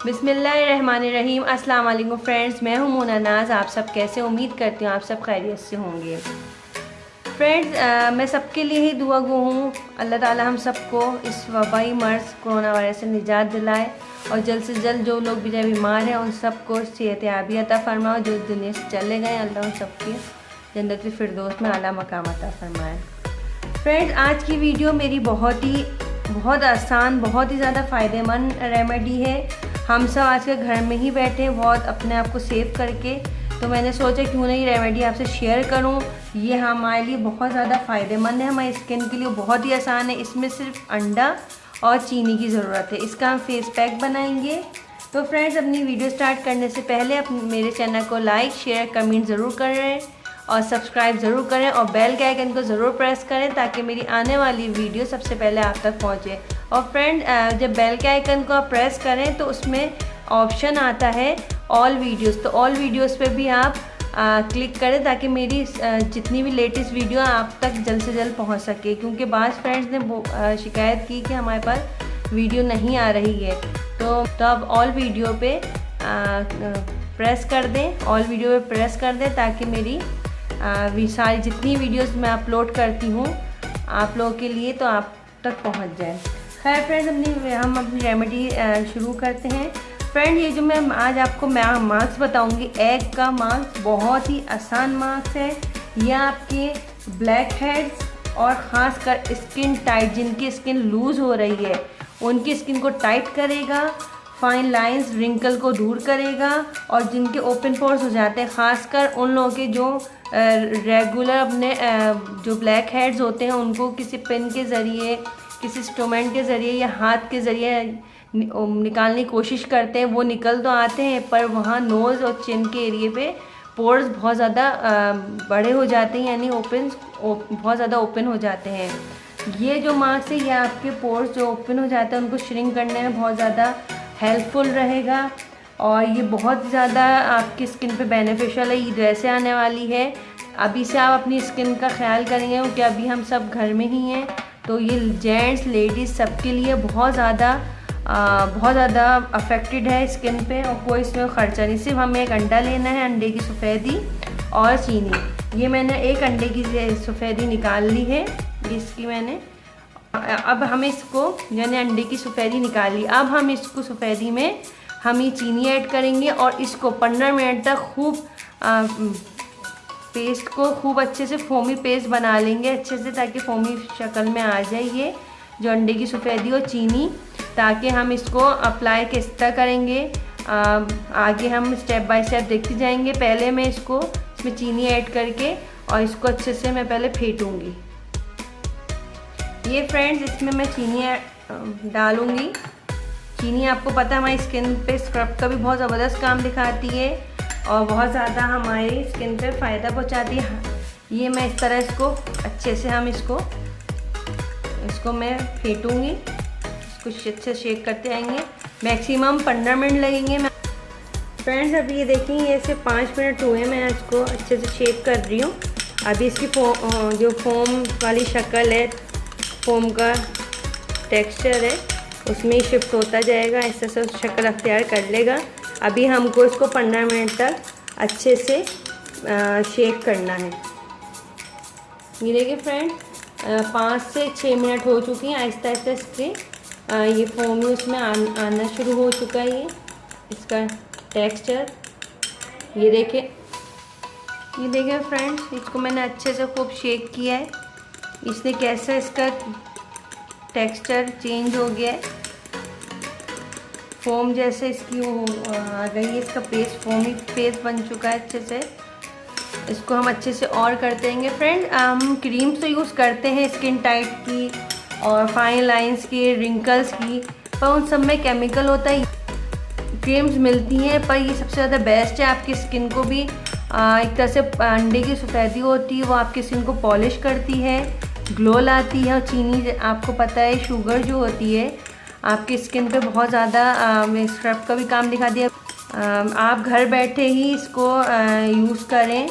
बिस्मिल्लाहिर्रहमानिर्रहीम। अस्सलाम वालेकुम फ्रेंड्स, मैं हूं मोना नाज। आप सब कैसे? उम्मीद करती हूँ आप सब खैरियत से होंगे। फ्रेंड्स, मैं सबके लिए ही दुआ गो हूँ। अल्लाह ताला हम सबको इस वबाई मर्ज़ कोरोना वायरस से निजात दिलाए और जल्द से जल्द जो लोग भी बीमार हैं उन सबको सेहतयाबी अता फरमाओ। जो दुनिया से चले गए अल्लाह उन सबकी जन्नत फिरदौस में आला मकाम अता फरमाए। फ्रेंड्स, आज की वीडियो मेरी बहुत आसान, बहुत ही ज़्यादा फ़ायदेमंद रेमेडी है। हम सब आजकल घर में ही बैठे हैं बहुत अपने आप को सेव करके, तो मैंने सोचा क्यों नहीं रेमेडी आपसे शेयर करूं। ये हमारे लिए बहुत ज़्यादा फ़ायदेमंद है, हमारी स्किन के लिए बहुत ही आसान है। इसमें सिर्फ अंडा और चीनी की ज़रूरत है। इसका हम फेस पैक बनाएंगे। तो फ्रेंड्स, अपनी वीडियो स्टार्ट करने से पहले मेरे चैनल को लाइक, शेयर, कमेंट ज़रूर करें और सब्सक्राइब ज़रूर करें और बेल के आइकन को ज़रूर प्रेस करें ताकि मेरी आने वाली वीडियो सबसे पहले आप तक पहुंचे। और फ्रेंड, जब बेल के आइकन को आप प्रेस करें तो उसमें ऑप्शन आता है ऑल वीडियोस, तो ऑल वीडियोस पे भी आप क्लिक करें ताकि मेरी जितनी भी लेटेस्ट वीडियो आप तक जल्द से जल्द पहुंच सके। क्योंकि बाज़ फ्रेंड्स ने शिकायत की कि हमारे पास वीडियो नहीं आ रही है, तो अब ऑल वीडियो पे प्रेस कर दें, ऑल वीडियो पे प्रेस कर दें ताकि मेरी सारी जितनी वीडियोस मैं अपलोड करती हूँ आप लोगों के लिए तो आप तक पहुँच जाए। खैर फ्रेंड्स, हम अपनी रेमेडी शुरू करते हैं। फ्रेंड, ये जो मैं आज आपको मास्क बताऊंगी, एग का मास्क, बहुत ही आसान मास्क है। यह आपके ब्लैक हेड्स और ख़ासकर स्किन टाइट, जिनकी स्किन लूज़ हो रही है उनकी स्किन को टाइट करेगा, फाइन लाइंस, रिंकल को दूर करेगा और जिनके ओपन पोर्स हो जाते हैं, ख़ासकर उन लोगों के जो रेगुलर अपने जो ब्लैक हेड्स होते हैं उनको किसी पेन के ज़रिए, किसी इंस्ट्रूमेंट के ज़रिए या हाथ के ज़रिए निकालने की कोशिश करते हैं। वो निकल तो आते हैं पर वहाँ नोज़ और चिन के एरिए पे पोर्स बहुत ज़्यादा बड़े हो जाते हैं, यानी बहुत ज़्यादा ओपन हो जाते हैं। ये जो मास्क है ये आपके पोर्स जो ओपन हो जाते हैं उनको श्रिंक करने में बहुत ज़्यादा हेल्पफुल रहेगा और ये बहुत ज़्यादा आपकी स्किन पे बेनिफिशियल है। ईद वैसे आने वाली है, अभी से आप अपनी स्किन का ख्याल करेंगे क्योंकि अभी हम सब घर में ही हैं, तो ये जेंट्स लेडीज़ सबके लिए बहुत ज़्यादा अफेक्टेड है स्किन पे। और कोई इसमें ख़र्चा नहीं, सिर्फ हमें एक अंडा लेना है, अंडे की सफ़ेदी और चीनी। ये मैंने एक अंडे की सफ़ेदी निकाल ली है, इसकी मैंने। अब हमें इसको, यानी अंडे की सफ़ेदी निकाली, अब हम इसको सफ़ेदी में हम ये चीनी ऐड करेंगे और इसको 15 मिनट तक खूब पेस्ट को खूब अच्छे से फोमी पेस्ट बना लेंगे अच्छे से, ताकि फोमी शक्ल में आ जाए ये जो अंडे की सफ़ेदी और चीनी, ताकि हम इसको अप्लाई किस तरह करेंगे आगे हम स्टेप बाय स्टेप देखते जाएंगे। पहले मैं इसमें चीनी ऐड करके और इसको अच्छे से मैं पहले फेंटूँगी। ये फ्रेंड्स, इसमें मैं चीनी डालूँगी। चीनी आपको पता है हमारी स्किन पे स्क्रब का भी बहुत ज़बरदस्त काम दिखाती है और बहुत ज़्यादा हमारी स्किन पे फ़ायदा पहुंचाती है। ये मैं इस तरह इसको अच्छे से इसको मैं फेंटूँगी, इसको अच्छे से शेक करते आएंगे। मैक्सिमम 15 मिनट लगेंगे। फ्रेंड्स, अभी ये देखें, ये से 5 मिनट हुए, मैं इसको अच्छे से शेक कर रही हूँ। अभी इसकी जो फोम वाली शक्ल है, फोम का टेक्सचर है, उसमें शिफ्ट होता जाएगा, ऐसे से शक्ल अख्तियार कर लेगा। अभी हमको इसको 15 मिनट तक अच्छे से शेक करना है। ये देखिए फ्रेंड, 5 से 6 मिनट हो चुकी हैं। आहिस्ता आहिस्ता इसके ये फोम उसमें आना शुरू हो चुका है। ये इसका टेक्सचर ये देखिए फ्रेंड्स, इसको मैंने अच्छे से खूब शेक किया है। इसने कैसे इसका टेक्सचर चेंज हो गया है, फोम जैसे इसकी वो आ गई है, इसका पेस्ट फोमी पेस्ट बन चुका है अच्छे से। इसको हम अच्छे से और करते रहेंगे। फ्रेंड, हम क्रीम्स तो यूज़ करते हैं स्किन टाइट की और फाइन लाइंस की, रिंकल्स की, पर उन सब में केमिकल होता है। क्रीम्स मिलती हैं पर ये सबसे ज़्यादा बेस्ट है। आपकी स्किन को भी एक तरह से अंडे की सफ़ेदी होती है, वो आपकी स्किन को पॉलिश करती है, ग्लो लाती है। और चीनी आपको पता है शुगर जो होती है आपकी स्किन पे बहुत ज़्यादा स्क्रब का भी काम दिखाती है। आप घर बैठे ही इसको यूज़ करें,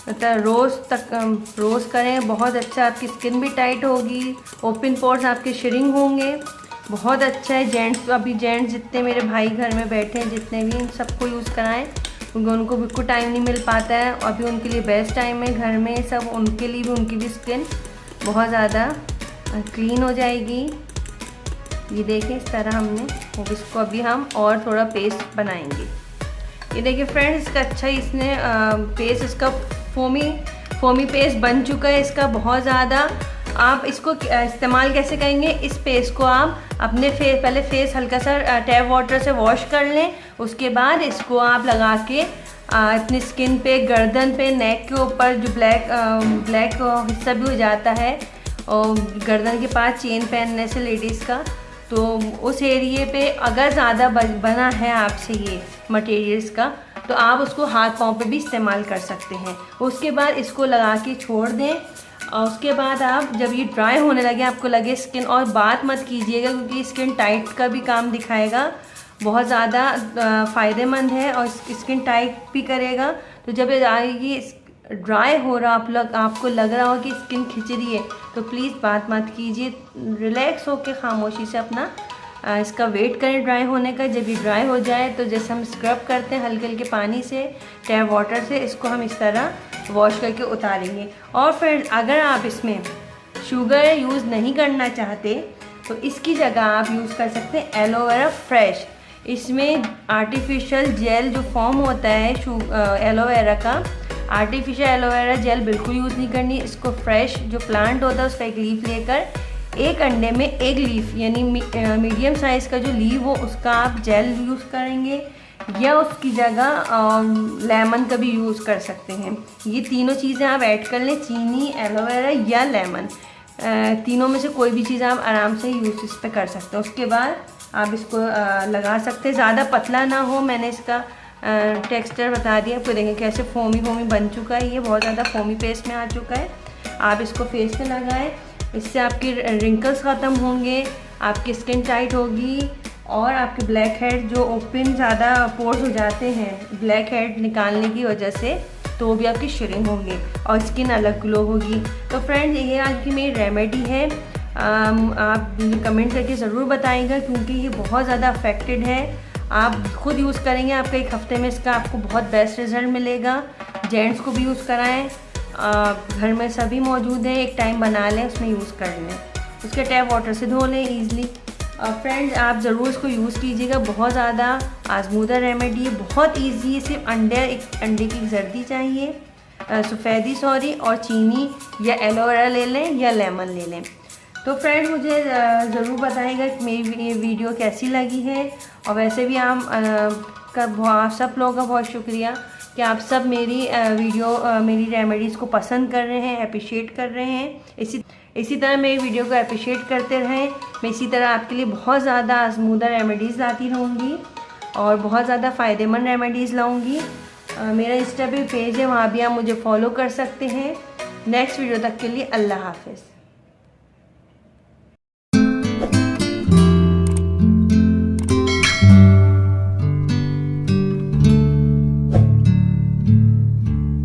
मतलब रोज़ करें, बहुत अच्छा, आपकी स्किन भी टाइट होगी, ओपन पोर्स आपके श्रिंक होंगे बहुत अच्छा है। जेंट्स, अभी जेंट्स जितने मेरे भाई घर में बैठे हैं, जितने भी, इन सबको यूज़ कराएं, क्योंकि उनको बिल्कुल टाइम नहीं मिल पाता है। अभी उनके लिए बेस्ट टाइम है घर में सब, उनके लिए भी, उनकी भी स्किन बहुत ज़्यादा क्लीन हो जाएगी। ये देखिए इस तरह हमने, और इसको अभी हम और थोड़ा पेस्ट बनाएंगे। ये देखिए फ्रेंड्स, इसका अच्छा इसने पेस्ट, इसका फोमी पेस्ट बन चुका है इसका बहुत ज़्यादा। आप इसको इस्तेमाल कैसे करेंगे, इस पेस्ट को आप अपने पहले फेस हल्का सा टैप वाटर से वॉश कर लें। उसके बाद इसको आप लगा के अपनी स्किन पे, गर्दन पे, नेक के ऊपर जो ब्लैक हिस्सा भी हो जाता है और गर्दन के पास चेन पहनने से लेडीज़ का, तो उस एरिए पे अगर ज़्यादा बना है आपसे ये मटेरियल्स का, तो आप उसको हाथ पाँव पे भी इस्तेमाल कर सकते हैं। उसके बाद इसको लगा के छोड़ दें, और उसके बाद आप जब ये ड्राई होने लगे, आपको लगे स्किन, और बात मत कीजिएगा क्योंकि स्किन टाइट का भी काम दिखाएगा, बहुत ज़्यादा फ़ायदेमंद है और स्किन टाइट भी करेगा। तो जब ये ड्राई हो रहा, आपको लग रहा हो कि स्किन खिंच रही है, तो प्लीज़ बात मत कीजिए, रिलैक्स होकर खामोशी से अपना इसका वेट करें ड्राई होने का। जब ये ड्राई हो जाए तो जैसे हम स्क्रब करते हैं हल्के हल्के पानी से, टैप वाटर से, इसको हम इस तरह वॉश करके उतारेंगे। और फिर अगर आप इसमें शुगर यूज़ नहीं करना चाहते तो इसकी जगह आप यूज़ कर सकते हैं एलोवेरा फ्रेश। इसमें आर्टिफिशियल जेल जो फॉर्म होता है एलोवेरा का, आर्टिफिशियल एलोवेरा जेल बिल्कुल यूज़ नहीं करनी। इसको फ्रेश जो प्लांट होता है उसका एक लीफ लेकर, एक अंडे में एक लीफ, यानी मीडियम साइज़ का जो लीफ हो उसका आप जेल यूज़ करेंगे, या उसकी जगह लेमन का भी यूज़ कर सकते हैं। ये तीनों चीज़ें आप ऐड कर लें, चीनी, एलोवेरा या लेमन, तीनों में से कोई भी चीज़ आप आराम से यूज़ इस पर कर सकते हैं। उसके बाद आप इसको लगा सकते हैं, ज़्यादा पतला ना हो। मैंने इसका टेक्सचर बता दिया आपको, देखें कैसे फोमी बन चुका है, ये बहुत ज़्यादा फोमी पेस्ट में आ चुका है। आप इसको फेस पे लगाएं, इससे आपकी रिंकल्स ख़त्म होंगे, आपकी स्किन टाइट होगी, और आपके ब्लैक हेड जो ओपन ज़्यादा पोर्स हो जाते हैं ब्लैक हेड निकालने की वजह से, तो वो भी आपकी श्रिंक होंगे और स्किन अलग ग्लो होगी। तो फ्रेंड्स, ये आज की मेरी रेमेडी है। आप कमेंट करके ज़रूर बताइएगा क्योंकि ये बहुत ज़्यादा अफेक्टेड है। आप खुद यूज़ करेंगे, आपका एक हफ्ते में इसका आपको बहुत बेस्ट रिज़ल्ट मिलेगा। जेंट्स को भी यूज़ कराएं, घर में सभी मौजूद है, एक टाइम बना लें, उसमें यूज़ कर लें, उसके टैप वाटर से धो लें ईज़िली। फ्रेंड्स, आप ज़रूर इसको यूज़ कीजिएगा, बहुत ज़्यादा आजमूदा रेमेडी है, बहुत ईजी है। सिर्फ एक अंडे की जर्दी चाहिए, सफ़ेदी और चीनी या एलोवेरा ले लें या लेमन ले लें। तो फ्रेंड्स, मुझे ज़रूर बताइएगा कि मेरी ये वीडियो कैसी लगी है, और वैसे भी आप सब लोगों का बहुत शुक्रिया कि आप सब मेरी मेरी रेमेडीज़ को पसंद कर रहे हैं, अप्रिशिएट कर रहे हैं। इसी तरह मेरी वीडियो को अप्रिशिएट करते रहें। मैं इसी तरह आपके लिए बहुत ज़्यादा आजमूदा रेमेडीज़ लाती रहूँगी और बहुत ज़्यादा फ़ायदेमंद रेमेडीज़ लाऊँगी। मेरा इंस्टा पे पेज है, वहाँ भी आप मुझे फॉलो कर सकते हैं। नेक्स्ट वीडियो तक के लिए अल्लाह हाफ़िज़।